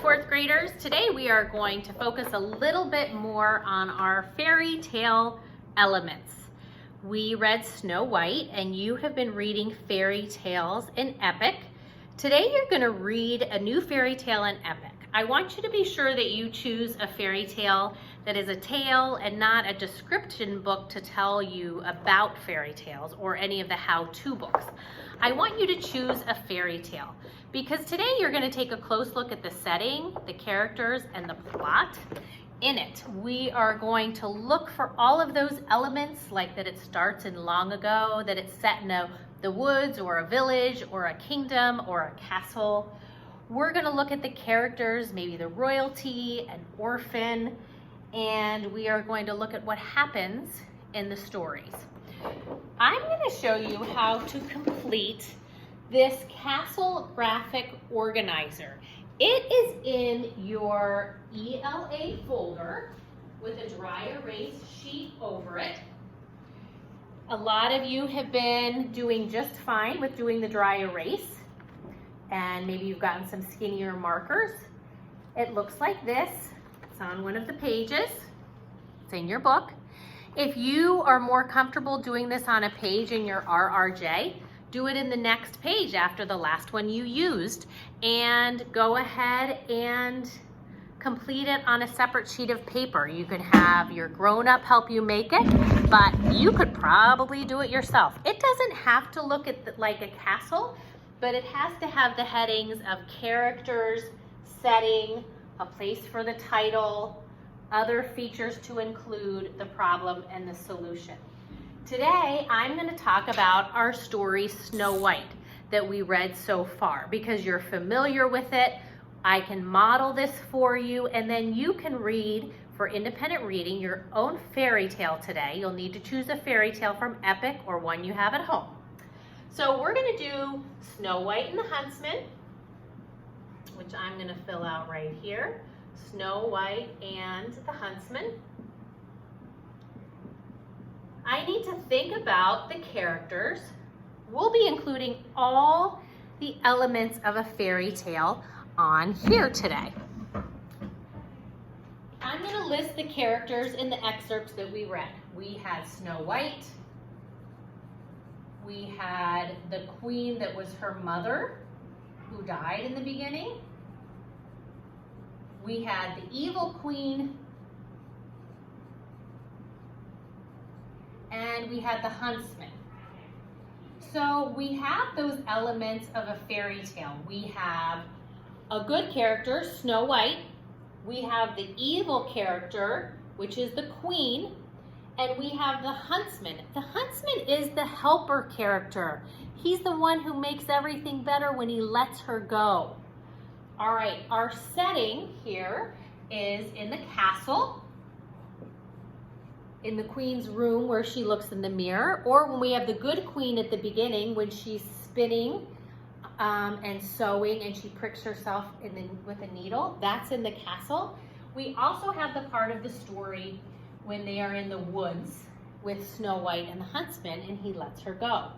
fourth graders. Today we are going to focus a little bit more on our fairy tale elements. We read Snow White and you have been reading fairy tales in Epic. Today you're going to read a new fairy tale in Epic. I want you to be sure that you choose a fairy tale that is a tale and not a description book to tell you about fairy tales or any of the how-to books. I want you to choose a fairy tale because today you're going to take a close look at the setting, the characters, and the plot in it. We are going to look for all of those elements, like that it starts in long ago, that it's set in the woods or a village or a kingdom or a castle. We're going to look at the characters, maybe the royalty, an orphan, and we are going to look at what happens in the stories. I'm going to show you how to complete this castle graphic organizer. It is in your U2L8 folder with a dry erase sheet over it. A lot of you have been doing just fine with doing the dry erase, and maybe you've gotten some skinnier markers. It looks like this. It's on one of the pages. It's in your book. If you are more comfortable doing this on a page in your RRJ, do it in the next page after the last one you used, and go ahead and complete it on a separate sheet of paper. You can have your grown-up help you make it, but you could probably do it yourself. It doesn't have to look like a castle, but it has to have the headings of characters, setting, a place for the title, other features to include, the problem, and the solution. Today, I'm going to talk about our story, Snow White, that we read so far. Because you're familiar with it, I can model this for you, and then you can read, for independent reading, your own fairy tale today. You'll need to choose a fairy tale from Epic or one you have at home. So we're going to do Snow White and the Huntsman, which I'm going to fill out right here. Snow White and the Huntsman. I need to think about the characters. We'll be including all the elements of a fairy tale on here today. I'm going to list the characters in the excerpts that we read. We had Snow White. We had the queen that was her mother, who died in the beginning. We had the evil queen. And we had the huntsman. So we have those elements of a fairy tale. We have a good character, Snow White. We have the evil character, which is the queen. And we have the huntsman. The huntsman is the helper character. He's the one who makes everything better when he lets her go. All right, our setting here is in the castle, in the queen's room where she looks in the mirror, or when we have the good queen at the beginning when she's spinning and sewing and she pricks herself with a needle. That's in the castle. We also have the part of the story when they are in the woods with Snow White and the huntsman and he lets her go.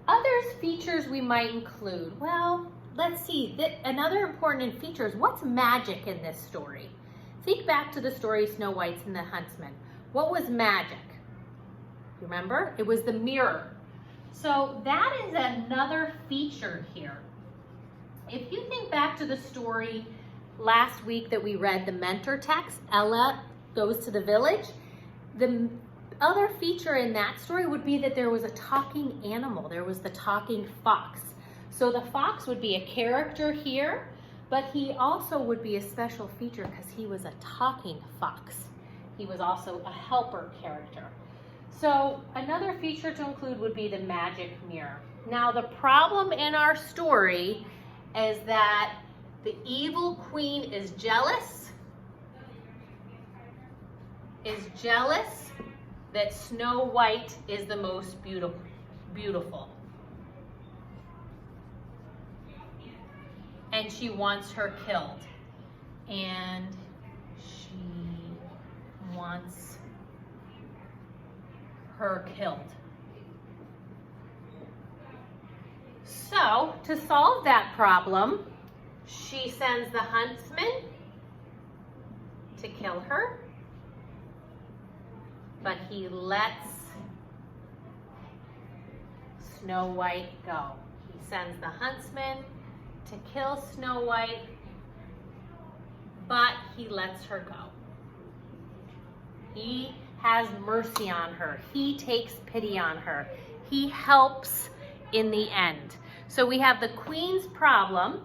Other features we might include, well, let's see, another important feature is what's magic in this story? Think back to the story Snow White and the Huntsman. What was magic? Remember? It was the mirror. So that is another feature here. If you think back to the story last week that we read, the mentor text, Ella goes to the village. The other feature in that story would be that there was a talking animal. There was the talking fox. So the fox would be a character here, but he also would be a special feature because he was a talking fox. He was also a helper character. So another feature to include would be the magic mirror. Now the problem in our story is that the evil queen is jealous that Snow White is the most beautiful. And she wants her killed. And she wants her killed. So, to solve that problem, She sends the huntsman to kill her, but he lets Snow White go. He sends the huntsman to kill Snow White, but he lets her go. He has mercy on her. He takes pity on her. He helps in the end. So we have the queen's problem,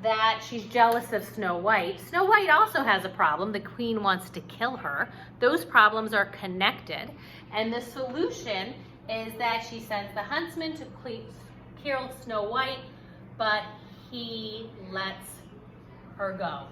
that she's jealous of Snow White. Snow White also has a problem. The queen wants to kill her. Those problems are connected. And the solution is that she sends the huntsman to kill Snow White, but he lets her go.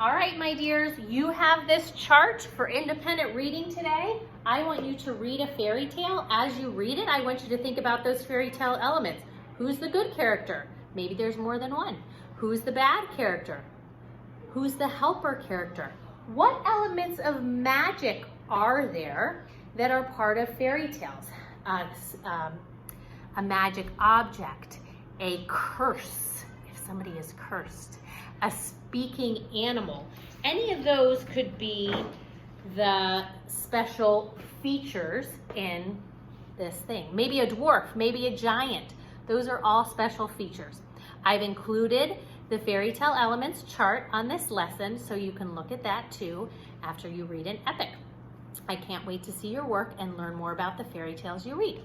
All right, my dears, you have this chart for independent reading today. I want you to read a fairy tale. As you read it, I want you to think about those fairy tale elements. Who's the good character? Maybe there's more than one. Who's the bad character? Who's the helper character? What elements of magic are there that are part of fairy tales? A magic object, a curse, if somebody is cursed, a speaking animal. Any of those could be the special features in this thing. Maybe a dwarf, maybe a giant. Those are all special features. I've included the fairy tale elements chart on this lesson, so you can look at that too after you read an epic. I can't wait to see your work and learn more about the fairy tales you read.